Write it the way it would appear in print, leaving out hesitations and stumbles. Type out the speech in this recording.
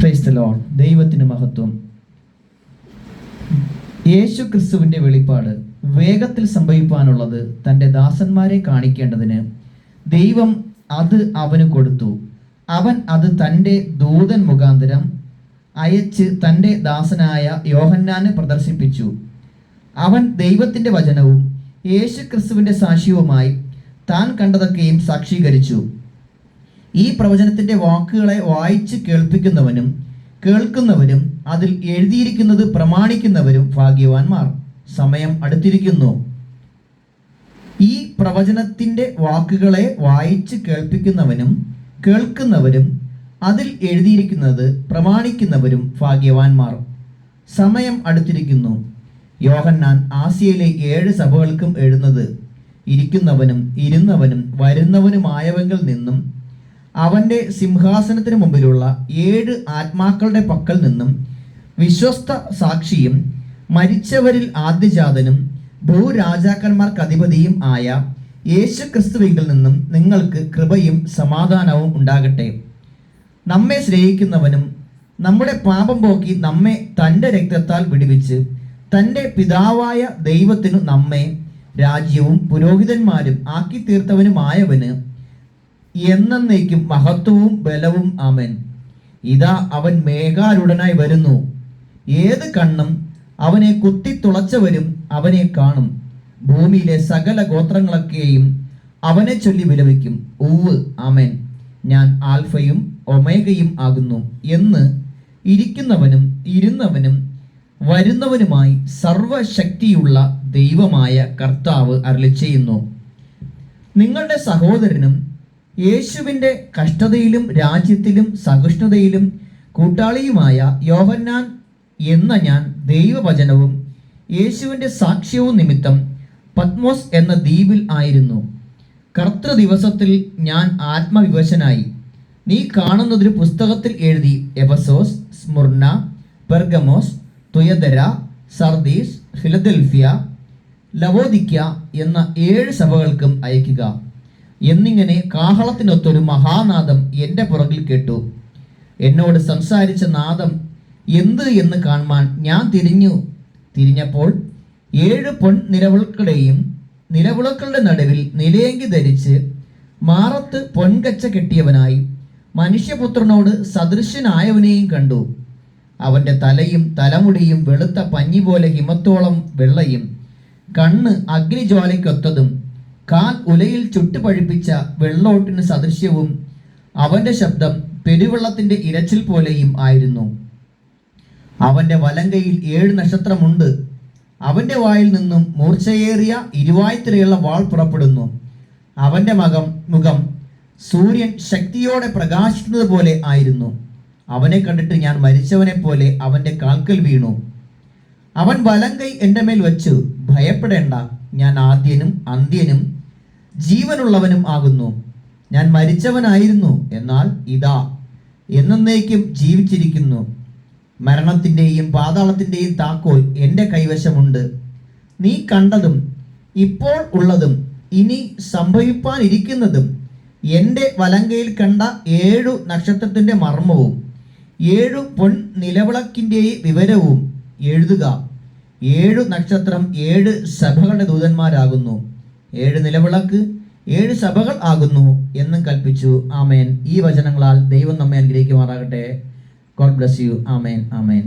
Praise the Lord. ദൈവത്തിന് മഹത്വം. യേശു ക്രിസ്തുവിൻ്റെ വെളിപ്പാട് വേഗത്തിൽ സംഭവിക്കാനുള്ളത് തൻ്റെ ദാസന്മാരെ കാണിക്കേണ്ടതിന് ദൈവം അത് അവന് കൊടുത്തു. അവൻ അത് തൻ്റെ ദൂതൻ മുഖാന്തരം അയച്ച് തൻ്റെ ദാസനായ യോഹന്നാനെ പ്രദർശിപ്പിച്ചു. അവൻ ദൈവത്തിൻ്റെ വചനവും യേശു ക്രിസ്തുവിൻ്റെ സാക്ഷ്യവുമായി താൻ കണ്ടതൊക്കെയും സാക്ഷീകരിച്ചു. ഈ പ്രവചനത്തിൻ്റെ വാക്കുകളെ വായിച്ച് കേൾക്കുന്നവരും അതിൽ എഴുതിയിരിക്കുന്നത് പ്രമാണിക്കുന്നവരും ഭാഗ്യവാന്മാർ. സമയം അടുത്തിരിക്കുന്നു. ഈ പ്രവചനത്തിൻ്റെ വാക്കുകളെ വായിച്ച് കേൾക്കുന്നവരും അതിൽ എഴുതിയിരിക്കുന്നത് പ്രമാണിക്കുന്നവരും ഭാഗ്യവാന്മാർ. സമയം അടുത്തിരിക്കുന്നു. യോഹന്നാൻ ആസിയയിലെ 7 സഭകൾക്കും എഴുതുന്നത്, ഇരിക്കുന്നവനും ഇരുന്നവനും വരുന്നവനുമായവങ്കിൽ നിന്നും അവൻ്റെ സിംഹാസനത്തിന് മുമ്പിലുള്ള 7 ആത്മാക്കളുടെ പക്കൽ നിന്നും വിശ്വസ്ത സാക്ഷിയും മരിച്ചവരിൽ ആദ്യജാതനും ഭൂരാജാക്കന്മാർക്ക് അധിപതിയും ആയ യേശു ക്രിസ്തുവിങ്കിൽ നിന്നും നിങ്ങൾക്ക് കൃപയും സമാധാനവും ഉണ്ടാകട്ടെ. നമ്മെ സ്നേഹിക്കുന്നവനും നമ്മുടെ പാപം പോക്കി നമ്മെ തൻ്റെ രക്തത്താൽ വിടുവിച്ച് തൻ്റെ പിതാവായ ദൈവത്തിനു നമ്മെ രാജ്യവും പുരോഹിതന്മാരും ആക്കി തീർത്തവനുമായവന് എന്നേക്കും മഹത്വവും ബലവും. ആമേൻ. ഇതാ അവൻ മേഘാരൂഢനായി വരുന്നു. ഏത് കണ്ണും അവനെ കുത്തിത്തുളച്ചവരും അവനെ കാണും. ഭൂമിയിലെ സകല ഗോത്രങ്ങളൊക്കെയും അവനെ ചൊല്ലി വിലപിക്കും. ഉവ്വ്, ആമേൻ. ഞാൻ ആൽഫയും ഒമേഗയും ആകുന്നു എന്ന് ഇരിക്കുന്നവനും ഇരുന്നവനും വരുന്നവനുമായി സർവശക്തിയുള്ള ദൈവമായ കർത്താവ് അരുളിച്ചെയ്യുന്നു. നിങ്ങളുടെ സഹോദരനും യേശുവിൻ്റെ കഷ്ടതയിലും രാജ്യത്തിലും സഹിഷ്ണുതയിലും കൂട്ടാളിയുമായ യോഹന്നാൻ എന്ന ഞാൻ ദൈവവചനവും യേശുവിൻ്റെ സാക്ഷ്യവും നിമിത്തം പത്മോസ് എന്ന ദ്വീപിൽ ആയിരുന്നു. കർത്തൃദിവസത്തിൽ ഞാൻ ആത്മവിവശനായി. നീ കാണുന്നതൊരു പുസ്തകത്തിൽ എഴുതി Ephesus, Smyrna, Pergamos, തുയദര, Sardis, Philadelphia, ലവോദിക്ക എന്ന 7 സഭകൾക്കും അയക്കുക എന്നിങ്ങനെ കാഹളത്തിനൊത്തൊരു മഹാനാദം എൻ്റെ പുറകിൽ കേട്ടു. എന്നോട് സംസാരിച്ച നാദം എന്ത് എന്ന് കാണുവാൻ ഞാൻ തിരിഞ്ഞപ്പോൾ 7 പൊൻ നിലവിളക്കുകളുടെ നടുവിൽ നിലയങ്കി ധരിച്ച് മാറത്ത് പൊൻകച്ച കെട്ടിയവനായി മനുഷ്യപുത്രനോട് സദൃശനായവനെയും കണ്ടു. അവൻ്റെ തലയും തലമുടിയും വെളുത്ത പഞ്ഞി പോലെ ഹിമത്തോളം വെള്ളയും, കണ്ണ് അഗ്നിജ്വാലയ്ക്കൊത്തതും, കാൽ ഉലയിൽ ചുട്ടുപഴിപ്പിച്ച വെള്ളോട്ടിന് സദൃശ്യവും, അവൻ്റെ ശബ്ദം പെരുവെള്ളത്തിൻ്റെ ഇരച്ചിൽ പോലെയും ആയിരുന്നു. അവൻ്റെ വലങ്കയിൽ 7 നക്ഷത്രമുണ്ട്. അവൻ്റെ വായിൽ നിന്നും മൂർച്ചയേറിയ ഇരുവായ്ത്തിരയുള്ള വാൾ പുറപ്പെടുന്നു. അവൻ്റെ മുഖം സൂര്യൻ ശക്തിയോടെ പ്രകാശിക്കുന്നത് പോലെ ആയിരുന്നു. അവനെ കണ്ടിട്ട് ഞാൻ മരിച്ചവനെ പോലെ അവൻ്റെ കാൽക്കൽ വീണു. അവൻ വലങ്കൈ എൻ്റെ മേൽ വച്ചു, ഭയപ്പെടേണ്ട, ഞാൻ ആദ്യനും അന്ത്യനും ജീവനുള്ളവനും ആകുന്നു. ഞാൻ മരിച്ചവനായിരുന്നു, എന്നാൽ ഇതാ എന്നേക്കും ജീവിച്ചിരിക്കുന്നു. മരണത്തിൻ്റെയും പാതാളത്തിൻ്റെയും താക്കോൽ എൻ്റെ കൈവശമുണ്ട്. നീ കണ്ടതും ഇപ്പോൾ ഉള്ളതും ഇനി സംഭവിപ്പാനിരിക്കുന്നതും എൻ്റെ വലങ്കയിൽ കണ്ട 7 നക്ഷത്രത്തിൻ്റെ മർമ്മവും 7 പൊൻ നിലവിളക്കിൻ്റെ വിവരവും എഴുതുക. 7 നക്ഷത്രം 7 സഭകളുടെ ദൂതന്മാരാകുന്നു. 7 നിലവിളക്ക് 7 സഭകൾ ആകുന്നു എന്നും കൽപ്പിച്ചു. ആമേൻ. ഈ വചനങ്ങളാൽ ദൈവം നമ്മെ അനുഗ്രഹിക്കുമാറാകട്ടെ. God bless you. Amen. Amen.